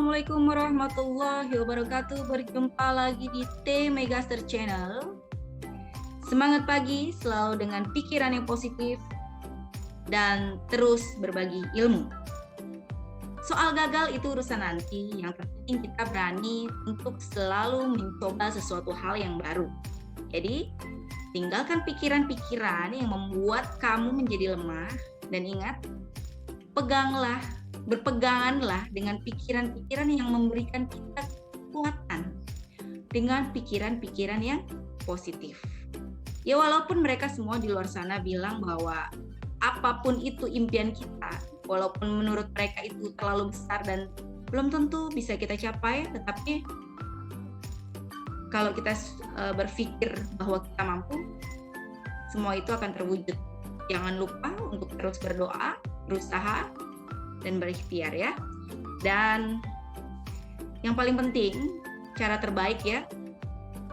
Assalamualaikum warahmatullahi wabarakatuh. Berjumpa lagi di T Megaster Channel. Semangat pagi selalu dengan pikiran yang positif dan terus berbagi ilmu. Soal gagal itu urusan nanti, yang penting kita berani untuk selalu mencoba sesuatu hal yang baru. Jadi, tinggalkan pikiran-pikiran yang membuat kamu menjadi lemah dan ingat, berpeganganlah dengan pikiran-pikiran yang memberikan kita kekuatan, dengan pikiran-pikiran yang positif. Ya walaupun mereka semua di luar sana bilang bahwa apapun itu impian kita, walaupun menurut mereka itu terlalu besar dan belum tentu bisa kita capai, tetapi kalau kita berpikir bahwa kita mampu, semua itu akan terwujud. Jangan lupa untuk terus berdoa, berusaha, dan berikhtiar ya. Dan yang paling penting, cara terbaik ya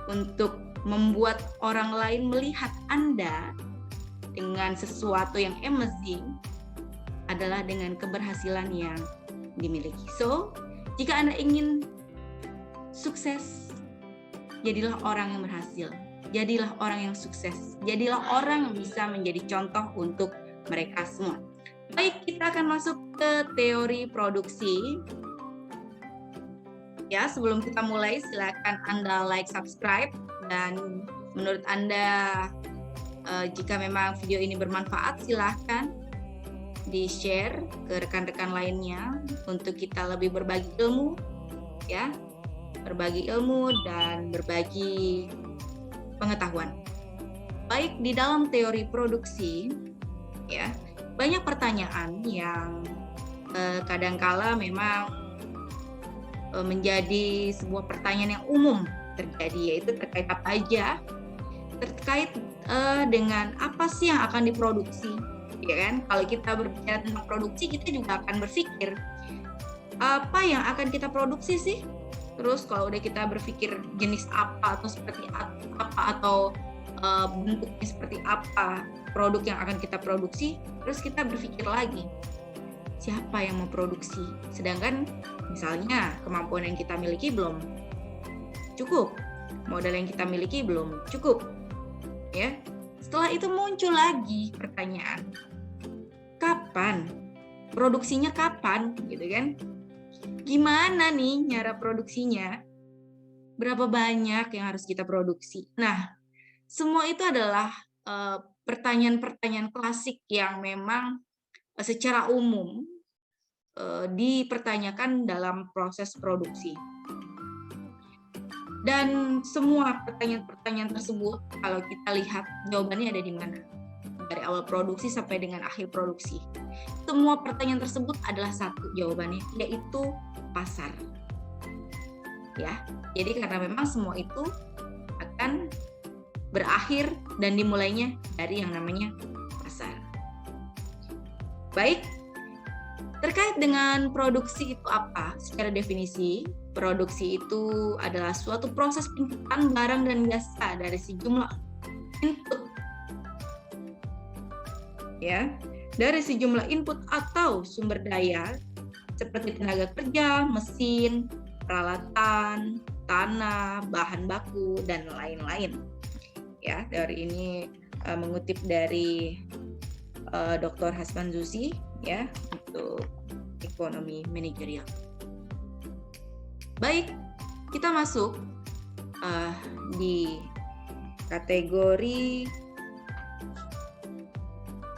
untuk membuat orang lain melihat Anda dengan sesuatu yang amazing adalah dengan keberhasilan yang dimiliki. So, jika Anda ingin sukses, jadilah orang yang berhasil. Jadilah orang yang sukses. Jadilah orang yang bisa menjadi contoh untuk mereka semua. Baik, kita akan masuk ke teori produksi. Ya, sebelum kita mulai, silakan Anda like, subscribe, dan menurut Anda jika memang video ini bermanfaat, silakan di-share ke rekan-rekan lainnya untuk kita lebih berbagi ilmu, ya, berbagi ilmu dan berbagi pengetahuan. Baik, di dalam teori produksi, ya, banyak pertanyaan yang kadangkala memang menjadi sebuah pertanyaan yang umum terjadi, yaitu terkait apa aja, terkait dengan apa sih yang akan diproduksi, ya kan? Kalau kita berbicara tentang produksi, kita juga akan berpikir apa yang akan kita produksi sih. Terus kalau udah kita berpikir jenis apa atau seperti apa atau bentuknya seperti apa produk yang akan kita produksi, terus kita berpikir lagi siapa yang mau produksi, sedangkan misalnya kemampuan yang kita miliki belum cukup, modal yang kita miliki belum cukup, ya. Setelah itu muncul lagi pertanyaan, kapan produksinya, kapan, gitu kan? Gimana nih cara produksinya? Berapa banyak yang harus kita produksi? Nah, semua itu adalah pertanyaan-pertanyaan klasik yang memang secara umum dipertanyakan dalam proses produksi. Dan semua pertanyaan-pertanyaan tersebut, kalau kita lihat jawabannya ada di mana? Dari awal produksi sampai dengan akhir produksi. Semua pertanyaan tersebut adalah satu jawabannya, yaitu pasar. Ya, jadi karena memang semua itu akan berakhir dan dimulainya dari yang namanya pasar. Baik, terkait dengan produksi itu apa? Secara definisi, produksi itu adalah suatu proses penjualan barang dan jasa dari sejumlah input, ya, dari sejumlah input atau sumber daya seperti tenaga kerja, mesin, peralatan, tanah, bahan baku, dan lain-lain. Ya, dari ini mengutip dari Dr. Hasman Zusi, ya, untuk ekonomi manajerial. Baik, kita masuk di kategori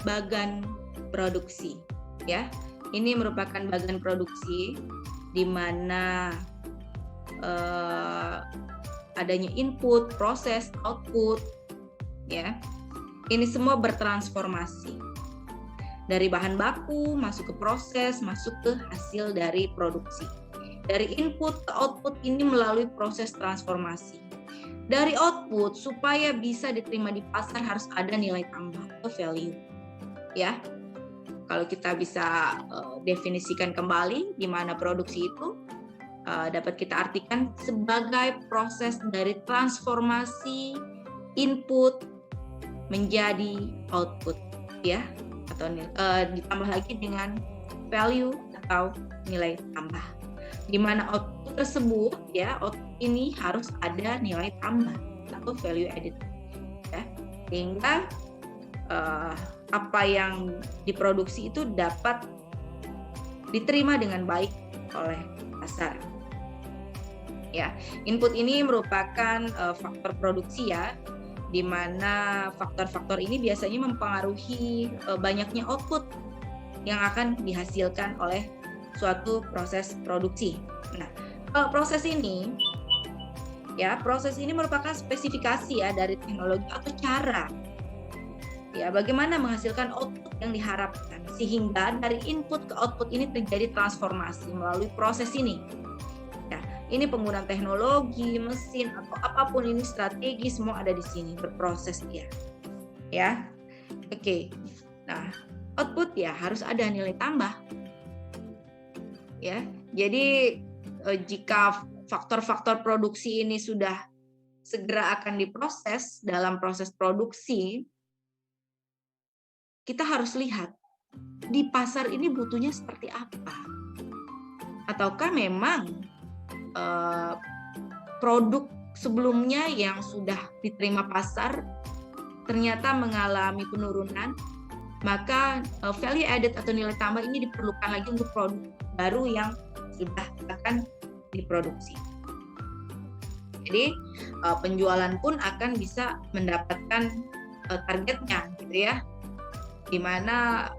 bagan produksi, ya. Ini merupakan bagan produksi di mana adanya input, proses, output, ya. Ini semua bertransformasi dari bahan baku masuk ke proses, masuk ke hasil dari produksi. Dari input ke output ini melalui proses transformasi. Dari output supaya bisa diterima di pasar harus ada nilai tambah atau value, ya. Kalau kita bisa definisikan kembali di mana produksi itu dapat kita artikan sebagai proses dari transformasi input menjadi output, ya, atau ditambah lagi dengan value atau nilai tambah. di mana output tersebut ya, output ini harus ada nilai tambah atau value added ya, sehingga apa yang diproduksi itu dapat diterima dengan baik oleh pasar. Ya, input ini merupakan faktor produksi ya, di mana faktor-faktor ini biasanya mempengaruhi banyaknya output yang akan dihasilkan oleh suatu proses produksi. Nah, proses ini merupakan spesifikasi ya dari teknologi atau cara ya bagaimana menghasilkan output yang diharapkan, sehingga dari input ke output ini terjadi transformasi melalui proses ini. Ini penggunaan teknologi, mesin, atau apapun ini strategi semua ada di sini, berproses dia. Ya. Oke. Nah, output ya harus ada nilai tambah. Ya. Jadi jika faktor-faktor produksi ini sudah segera akan diproses dalam proses produksi, kita harus lihat di pasar ini butuhnya seperti apa. Ataukah memang produk sebelumnya yang sudah diterima pasar ternyata mengalami penurunan, maka value added atau nilai tambah ini diperlukan lagi untuk produk baru yang sudah akan diproduksi. Jadi penjualan pun akan bisa mendapatkan targetnya, gitu ya, di mana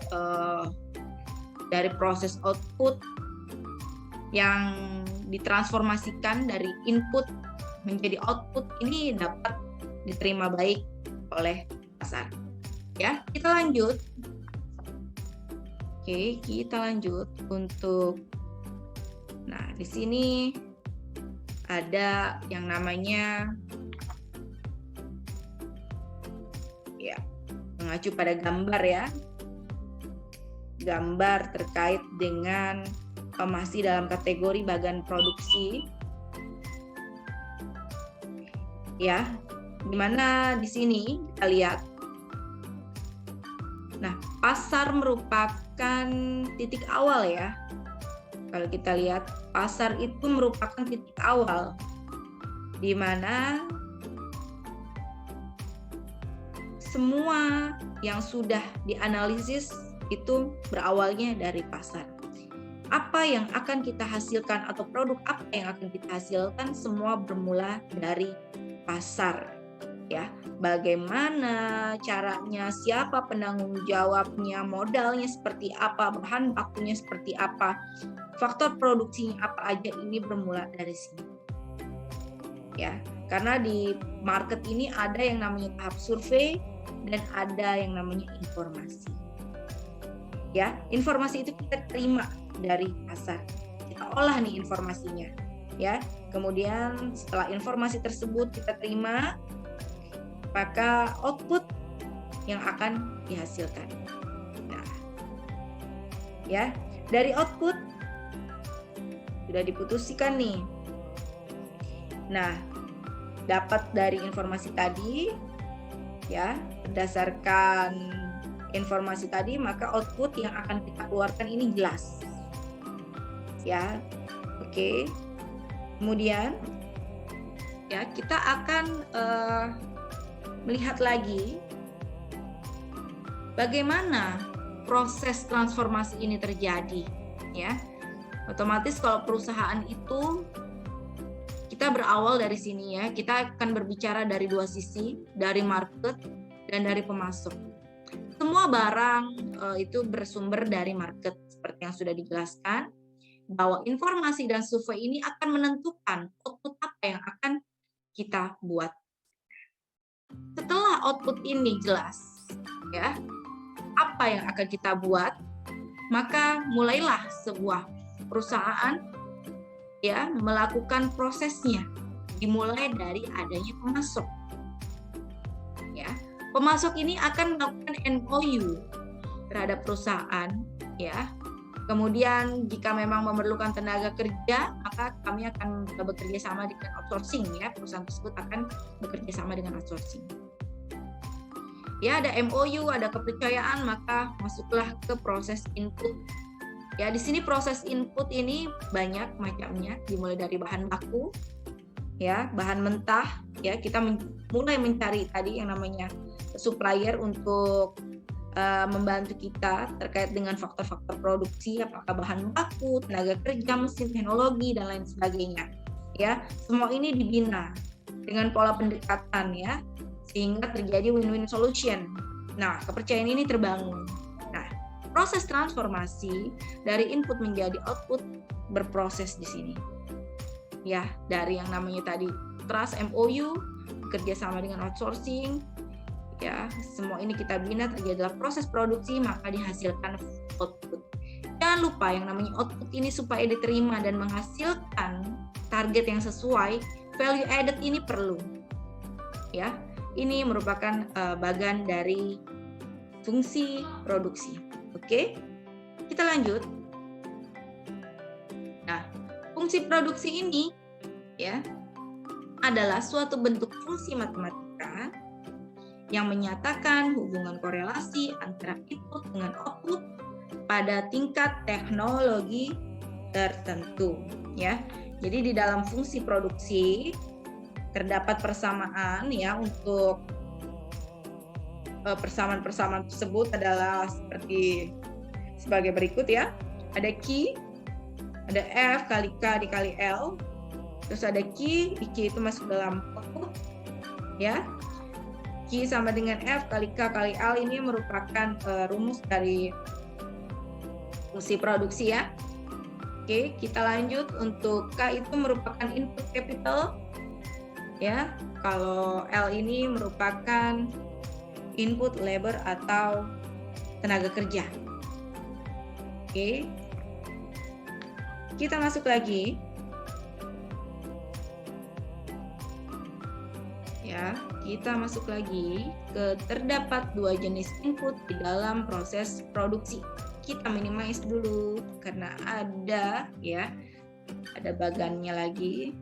dari proses output yang ditransformasikan dari input menjadi output ini dapat diterima baik oleh pasar. Ya, kita lanjut. Oke, kita lanjut untuk di sini ada yang namanya ya, mengacu pada gambar ya. Gambar terkait dengan masih dalam kategori bagian produksi ya, dimana di sini kita lihat, pasar merupakan titik awal ya. Kalau kita lihat, pasar itu merupakan titik awal di mana semua yang sudah dianalisis itu berawalnya dari pasar. Apa yang akan kita hasilkan atau produk apa yang akan kita hasilkan semua bermula dari pasar ya. Bagaimana caranya, siapa penanggung jawabnya, modalnya seperti apa, bahan bakunya seperti apa, faktor produksinya apa aja, ini bermula dari sini ya. Karena di market ini ada yang namanya tahap survei dan ada yang namanya informasi ya. Informasi itu kita terima dari pasar, kita olah nih informasinya ya. Kemudian setelah informasi tersebut kita terima, maka output yang akan dihasilkan. Nah, ya, dari output sudah diputuskan nih. Nah, dapat dari informasi tadi ya, berdasarkan informasi tadi maka output yang akan kita keluarkan ini jelas. Ya, oke. Kemudian ya kita akan melihat lagi bagaimana proses transformasi ini terjadi ya. Otomatis kalau perusahaan itu kita berawal dari sini ya, kita akan berbicara dari dua sisi, dari market dan dari pemasok. Semua barang itu bersumber dari market seperti yang sudah dijelaskan, bahwa informasi dan survei ini akan menentukan output apa yang akan kita buat. Setelah output ini jelas, ya, apa yang akan kita buat, maka mulailah sebuah perusahaan ya melakukan prosesnya, dimulai dari adanya pemasok. Ya, pemasok ini akan melakukan MOU terhadap perusahaan, ya. Kemudian jika memang memerlukan tenaga kerja, maka kami akan bekerja sama dengan outsourcing ya, perusahaan tersebut akan bekerja sama dengan outsourcing. Ya, ada MOU, ada kepercayaan, maka masuklah ke proses input Ya, di sini proses input ini banyak macamnya, dimulai dari bahan baku, ya, bahan mentah, ya, kita mulai mencari tadi yang namanya supplier untuk membantu kita terkait dengan faktor-faktor produksi, apakah bahan baku, tenaga kerja, mesin, teknologi, dan lain sebagainya. Ya, semua ini dibina dengan pola pendekatan, ya, sehingga terjadi win-win solution. Nah, kepercayaan ini terbangun. Nah, proses transformasi dari input menjadi output berproses di sini. Ya, dari yang namanya tadi trust MOU, bekerja sama dengan outsourcing, ya, semua ini kita bina terjadilah proses produksi, maka dihasilkan output. Jangan lupa yang namanya output ini supaya diterima dan menghasilkan target yang sesuai, value added ini perlu. Ya, ini merupakan bagian dari fungsi produksi. Oke, kita lanjut. Nah, fungsi produksi ini, ya, adalah suatu bentuk fungsi matematika yang menyatakan hubungan korelasi antara input dengan output pada tingkat teknologi tertentu, ya. Jadi di dalam fungsi produksi terdapat persamaan, ya, untuk persamaan-persamaan tersebut adalah sebagai berikut, ya. Ada Q, ada F kali K dikali L, terus ada Q, Q itu masuk dalam output, ya. Q sama dengan F kali K kali L ini merupakan rumus dari fungsi produksi, ya. Oke, kita lanjut. Untuk K itu merupakan input capital, ya. Kalau L ini merupakan input labor atau tenaga kerja. Oke, kita masuk lagi. Ya, kita masuk lagi ke terdapat dua jenis input di dalam proses produksi. Kita minimize dulu karena ada, ya, ada bagannya lagi.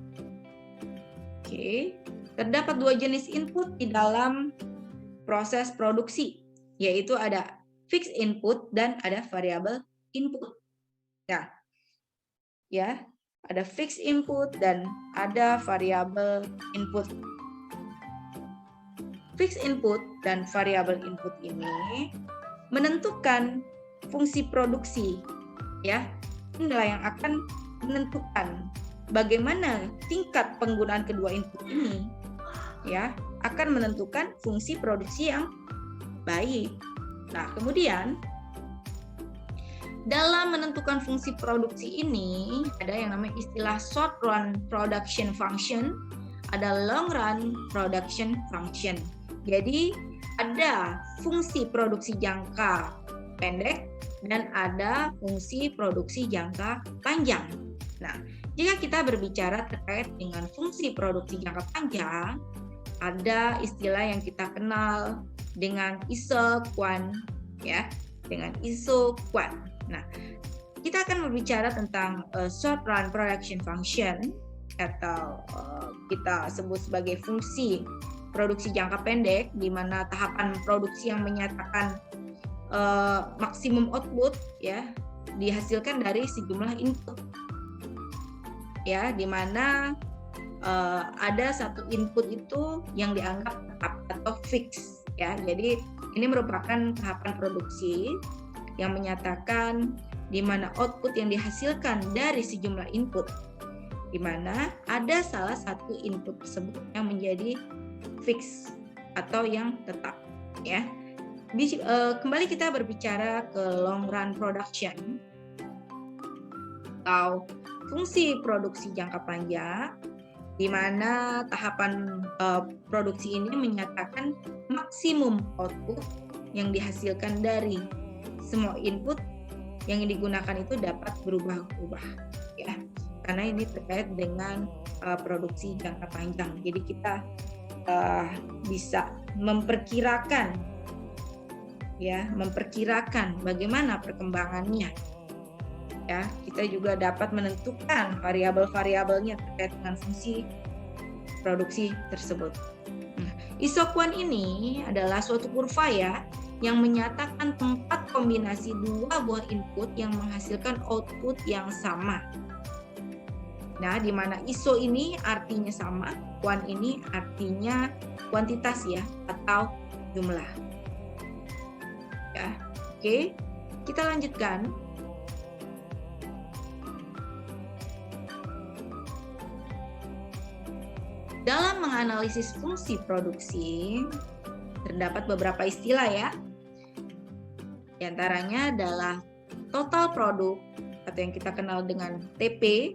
Oke, terdapat dua jenis input di dalam proses produksi, yaitu ada fixed input dan ada variable input. Nah, ya, ada fixed input dan ada variable input. Fixed input dan variable input ini menentukan fungsi produksi, ya. Inilah yang akan menentukan bagaimana tingkat penggunaan kedua input ini, ya, akan menentukan fungsi produksi yang baik. Nah, kemudian dalam menentukan fungsi produksi ini ada yang namanya istilah short run production function, ada long run production function. Jadi ada fungsi produksi jangka pendek dan ada fungsi produksi jangka panjang. Nah, jika kita berbicara terkait dengan fungsi produksi jangka panjang, ada istilah yang kita kenal dengan isoquant, ya, dengan isoquant. Nah, kita akan berbicara tentang short run production function atau kita sebut sebagai fungsi produksi jangka pendek, di mana tahapan produksi yang menyatakan maksimum output, ya, dihasilkan dari sejumlah input, ya, di mana ada satu input itu yang dianggap tetap atau fix, ya. Jadi ini merupakan tahapan produksi yang menyatakan di mana output yang dihasilkan dari sejumlah input, di mana ada salah satu input tersebut yang menjadi fix atau yang tetap, ya. Kembali kita berbicara ke long run production atau fungsi produksi jangka panjang, di mana tahapan produksi ini menyatakan maksimum output yang dihasilkan dari semua input yang digunakan itu dapat berubah-ubah, ya, karena ini terkait dengan produksi jangka panjang. Jadi kita bisa memperkirakan, ya, memperkirakan bagaimana perkembangannya, ya. Kita juga dapat menentukan variabel-variabelnya terkait dengan fungsi produksi tersebut. Nah, isoquant ini adalah suatu kurva, ya, yang menyatakan tempat kombinasi dua buah input yang menghasilkan output yang sama. Nah, di mana ISO ini artinya sama, kuan ini artinya kuantitas ya, atau jumlah. Ya, oke. Kita lanjutkan. Dalam menganalisis fungsi produksi, terdapat beberapa istilah ya. Di antaranya adalah total produk atau yang kita kenal dengan TP,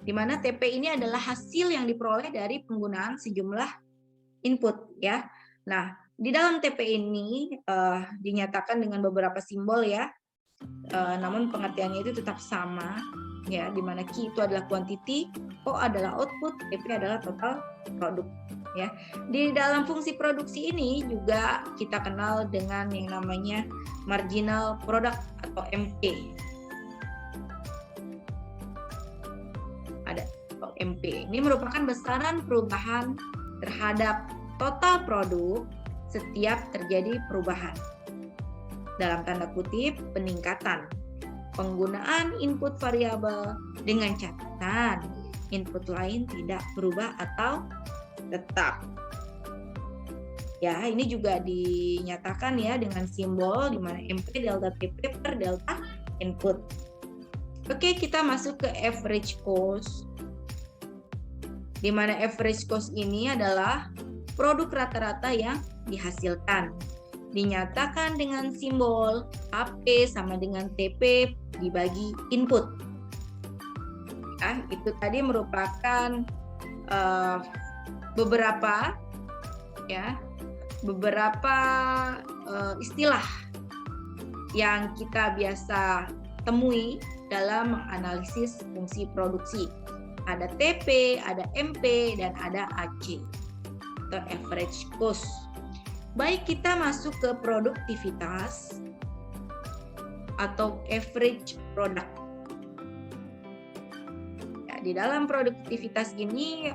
di mana TP ini adalah hasil yang diperoleh dari penggunaan sejumlah input ya. Nah, di dalam TP ini dinyatakan dengan beberapa simbol ya, namun pengertiannya itu tetap sama ya, di mana Q itu adalah quantity, O adalah output, TP adalah total produk ya. Di dalam fungsi produksi ini juga kita kenal dengan yang namanya marginal product atau MP. Ada MP. Ini merupakan besaran perubahan terhadap total produk setiap terjadi perubahan. Dalam tanda kutip, peningkatan penggunaan input variabel dengan catatan input lain tidak berubah atau tetap. Ya, ini juga dinyatakan ya dengan simbol di mana MP delta TP per delta input. Oke, kita masuk ke average cost. Di mana average cost ini adalah produk rata-rata yang dihasilkan. Dinyatakan dengan simbol AP sama dengan TP dibagi input. Ya, itu tadi merupakan beberapa istilah yang kita biasa temui dalam menganalisis fungsi produksi. Ada TP, ada MP, dan ada AC atau average cost. Baik, kita masuk ke produktivitas atau average product. Ya, di dalam produktivitas ini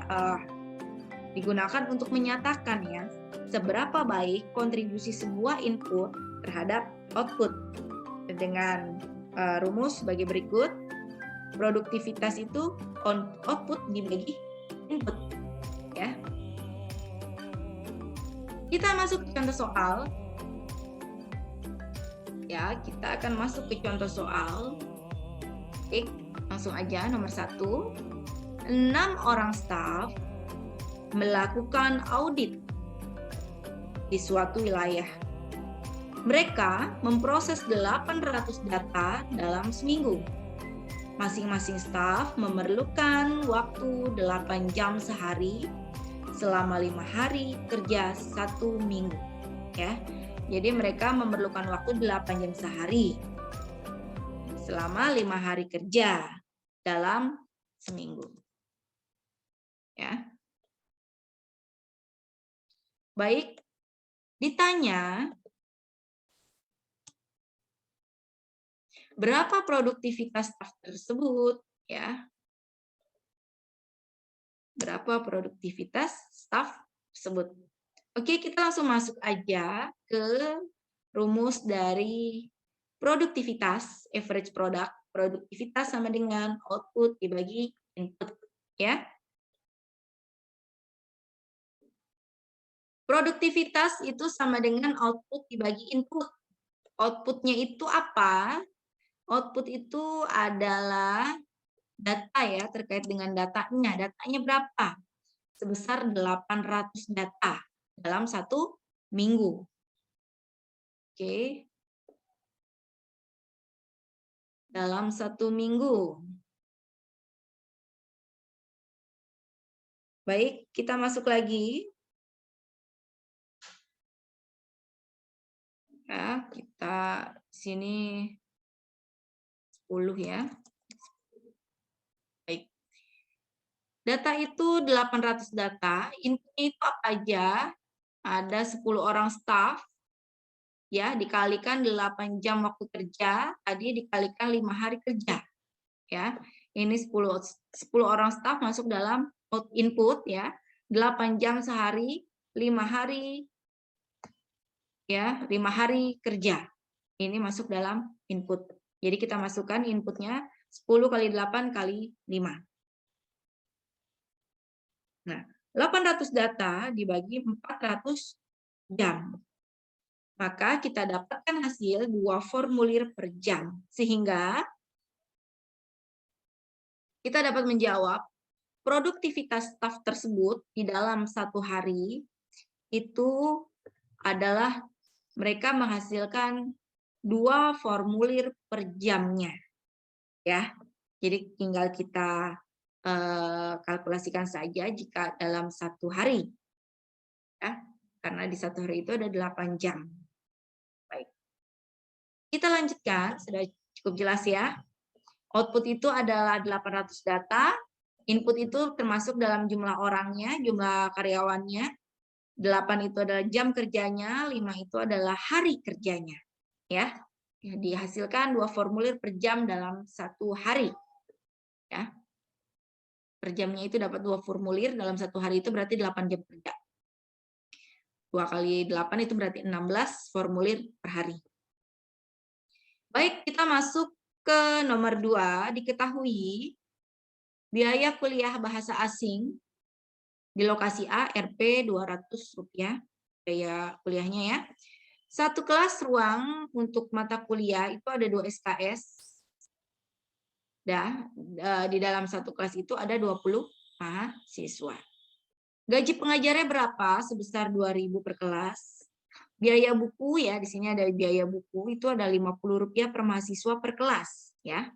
digunakan untuk menyatakan ya seberapa baik kontribusi sebuah input terhadap output. Dengan rumus sebagai berikut. Produktivitas itu output dibagi input ya. Kita masuk ke contoh soal. Ya, kita akan masuk ke contoh soal. Oke, langsung aja nomor 1. 6 orang staf melakukan audit di suatu wilayah. Mereka memproses 800 data dalam seminggu. Masing-masing staf memerlukan waktu 8 jam sehari selama 5 hari kerja 1 minggu. Ya, jadi mereka memerlukan waktu 8 jam sehari selama 5 hari kerja dalam seminggu. Ya. Baik, ditanya berapa produktivitas staf tersebut ya. Berapa produktivitas staf tersebut. Oke, kita langsung masuk aja ke rumus dari produktivitas, average product. Produktivitas sama dengan output dibagi input ya. Produktivitas itu sama dengan output dibagi input. Outputnya itu apa? Output itu adalah data ya, terkait dengan datanya. Datanya berapa? Sebesar 800 data dalam 1 minggu. Oke. Dalam 1 minggu. Baik, kita masuk lagi. Ya, kita sini 10 ya. Baik. Data itu 800 data, inputnya itu apa aja? Ada 10 orang staff, ya, dikalikan 8 jam waktu kerja, tadi dikalikan 5 hari kerja. Ya, ini 10 orang staff masuk dalam input ya, 8 jam sehari, 5 hari ya, 5 hari kerja. Ini masuk dalam input. Jadi kita masukkan inputnya 10 kali 8 kali 5. Nah, 800 data dibagi 400 jam. Maka kita dapatkan hasil 2 formulir per jam. Sehingga kita dapat menjawab produktivitas staf tersebut di dalam 1 hari itu adalah mereka menghasilkan 2 formulir per jamnya. Ya, jadi tinggal kita kalkulasikan saja jika dalam 1 hari. Ya, karena di 1 hari itu ada 8 jam. Baik. Kita lanjutkan, sudah cukup jelas ya. Output itu adalah 800 data, input itu termasuk dalam jumlah orangnya, jumlah karyawannya, 8 itu adalah jam kerjanya, 5 itu adalah hari kerjanya. Ya, dihasilkan 2 formulir per jam dalam 1 hari. Ya. Per jamnya itu dapat 2 formulir, dalam 1 hari itu berarti 8 jam kerja. 2 kali 8 itu berarti 16 formulir per hari. Baik, kita masuk ke nomor 2, diketahui biaya kuliah bahasa asing di lokasi A Rp 200, biaya kuliahnya ya. 1 kelas ruang untuk mata kuliah itu ada 2 SKS. Di dalam 1 kelas itu ada 20 mahasiswa. Gaji pengajarnya berapa? Sebesar 2.000 per kelas. Biaya buku ya, di sini ada biaya buku itu ada Rp50 per mahasiswa per kelas ya.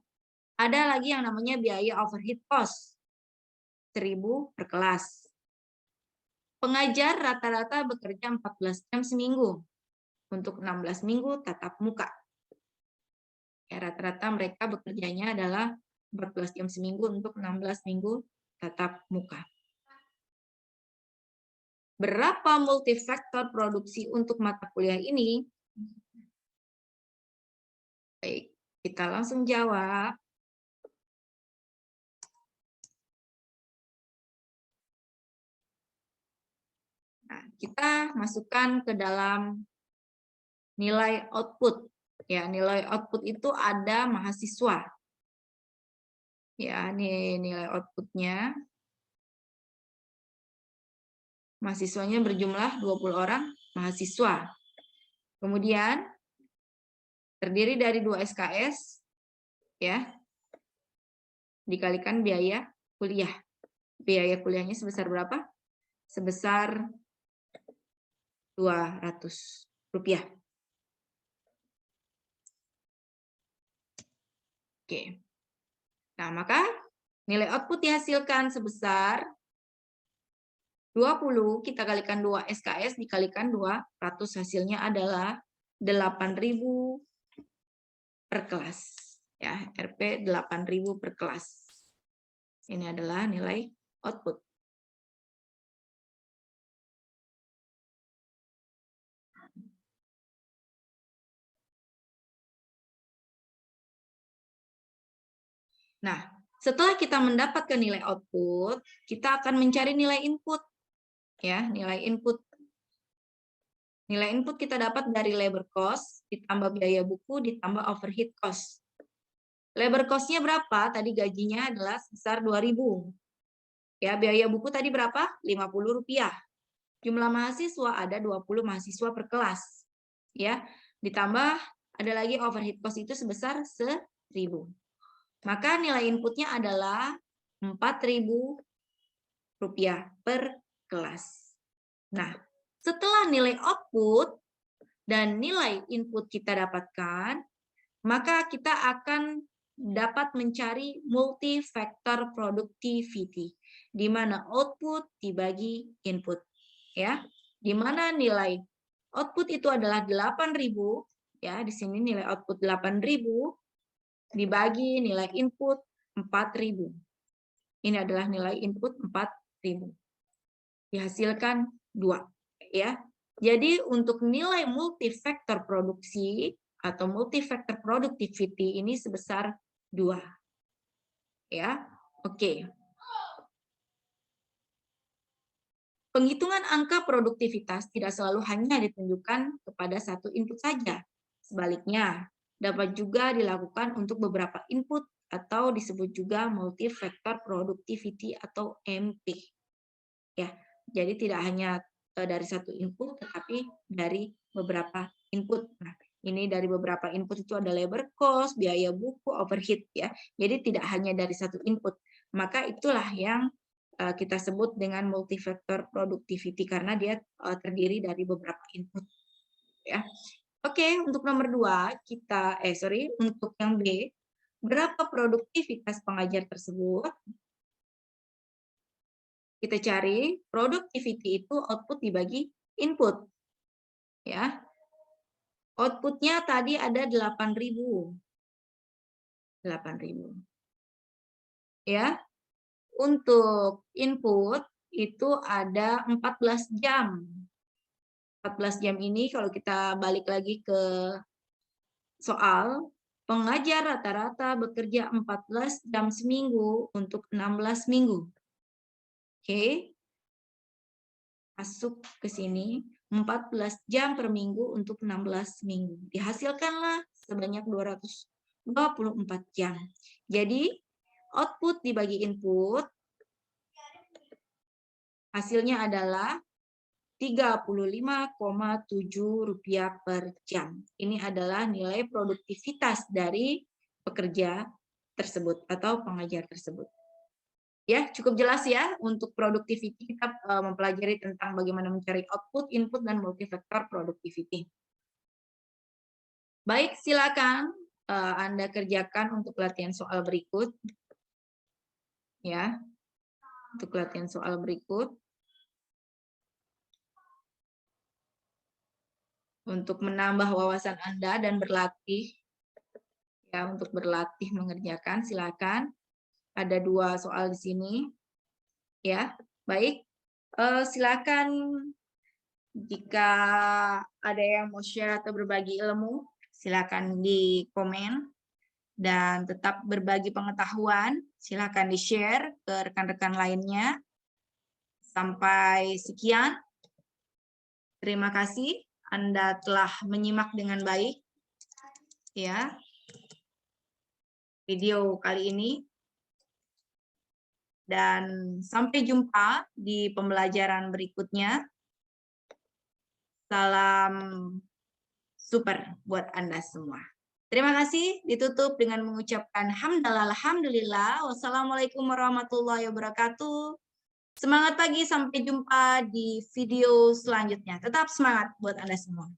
Ada lagi yang namanya biaya overhead cost 1.000 per kelas. Pengajar rata-rata bekerja 14 jam seminggu untuk 16 minggu tatap muka. Ya, rata-rata mereka bekerjanya adalah 14 jam seminggu untuk 16 minggu tatap muka. Berapa multifaktor produksi untuk mata kuliah ini? Baik, kita langsung jawab. Nah, kita masukkan ke dalam nilai output. Ya, nilai output itu ada mahasiswa. Ya, ini nilai outputnya. Mahasiswanya berjumlah 20 orang mahasiswa. Kemudian terdiri dari 2 SKS ya. Dikalikan biaya kuliah. Biaya kuliahnya sebesar berapa? Sebesar Rp200. Oke. Nah, maka nilai output dihasilkan sebesar 20, kita kalikan 2 SKS dikalikan 200, hasilnya adalah 8.000 per kelas. Ya, Rp 8.000 per kelas. Ini adalah nilai output. Nah, setelah kita mendapatkan nilai output, kita akan mencari nilai input. Ya, nilai input. Nilai input kita dapat dari labor cost, ditambah biaya buku, ditambah overhead cost. Labor cost-nya berapa? Tadi gajinya adalah sebesar 2.000. Ya, biaya buku tadi berapa? Rp50. Jumlah mahasiswa ada 20 mahasiswa per kelas. Ya, ditambah ada lagi overhead cost itu sebesar 1.000. Maka nilai inputnya adalah Rp4.000 per kelas. Nah, setelah nilai output dan nilai input kita dapatkan, maka kita akan dapat mencari multi-factor productivity, di mana output dibagi input. Ya, di mana nilai output itu adalah 8.000, ya, di sini nilai output 8.000 dibagi nilai input 4.000. Ini adalah nilai input 4.000. Dihasilkan 2, ya. Jadi untuk nilai multifaktor produksi atau multifaktor productivity ini sebesar 2. Ya. Oke. Penghitungan angka produktivitas tidak selalu hanya ditunjukkan kepada satu input saja. Sebaliknya, dapat juga dilakukan untuk beberapa input atau disebut juga multi-factor productivity atau MP. Ya, jadi tidak hanya dari satu input, tetapi dari beberapa input. Nah, ini dari beberapa input itu ada labor cost, biaya buku, overhead ya. Jadi tidak hanya dari satu input. Maka itulah yang kita sebut dengan multi-factor productivity karena dia terdiri dari beberapa input. Ya. Oke, untuk nomor 2 untuk yang B, berapa produktivitas pengajar tersebut? Kita cari productivity itu output dibagi input. Ya. Outputnya tadi ada 8.000. 8.000. Ya. Untuk input itu ada 14 jam. 14 jam ini kalau kita balik lagi ke soal, pengajar rata-rata bekerja 14 jam seminggu untuk 16 minggu. Oke. Masuk ke sini 14 jam per minggu untuk 16 minggu. Dihasilkanlah sebanyak 224 jam. Jadi output dibagi input hasilnya adalah Rp35,7 per jam. Ini adalah nilai produktivitas dari pekerja tersebut atau pengajar tersebut. Ya, cukup jelas ya untuk productivity kita mempelajari tentang bagaimana mencari output, input, dan multifaktor productivity. Baik, silakan Anda kerjakan untuk latihan soal berikut. Ya, untuk latihan soal berikut. Untuk menambah wawasan Anda dan berlatih. Ya, untuk berlatih mengerjakan, silakan. Ada 2 soal di sini. Ya, baik. Silakan jika ada yang mau share atau berbagi ilmu, silakan di komen. Dan tetap berbagi pengetahuan, silakan di-share ke rekan-rekan lainnya. Sampai sekian. Terima kasih Anda telah menyimak dengan baik. Ya. Video kali ini. Dan sampai jumpa di pembelajaran berikutnya. Salam super buat Anda semua. Terima kasih, ditutup dengan mengucapkan hamdalah, alhamdulillah, wassalamualaikum warahmatullahi wabarakatuh. Semangat pagi, sampai jumpa di video selanjutnya. Tetap semangat buat Anda semua.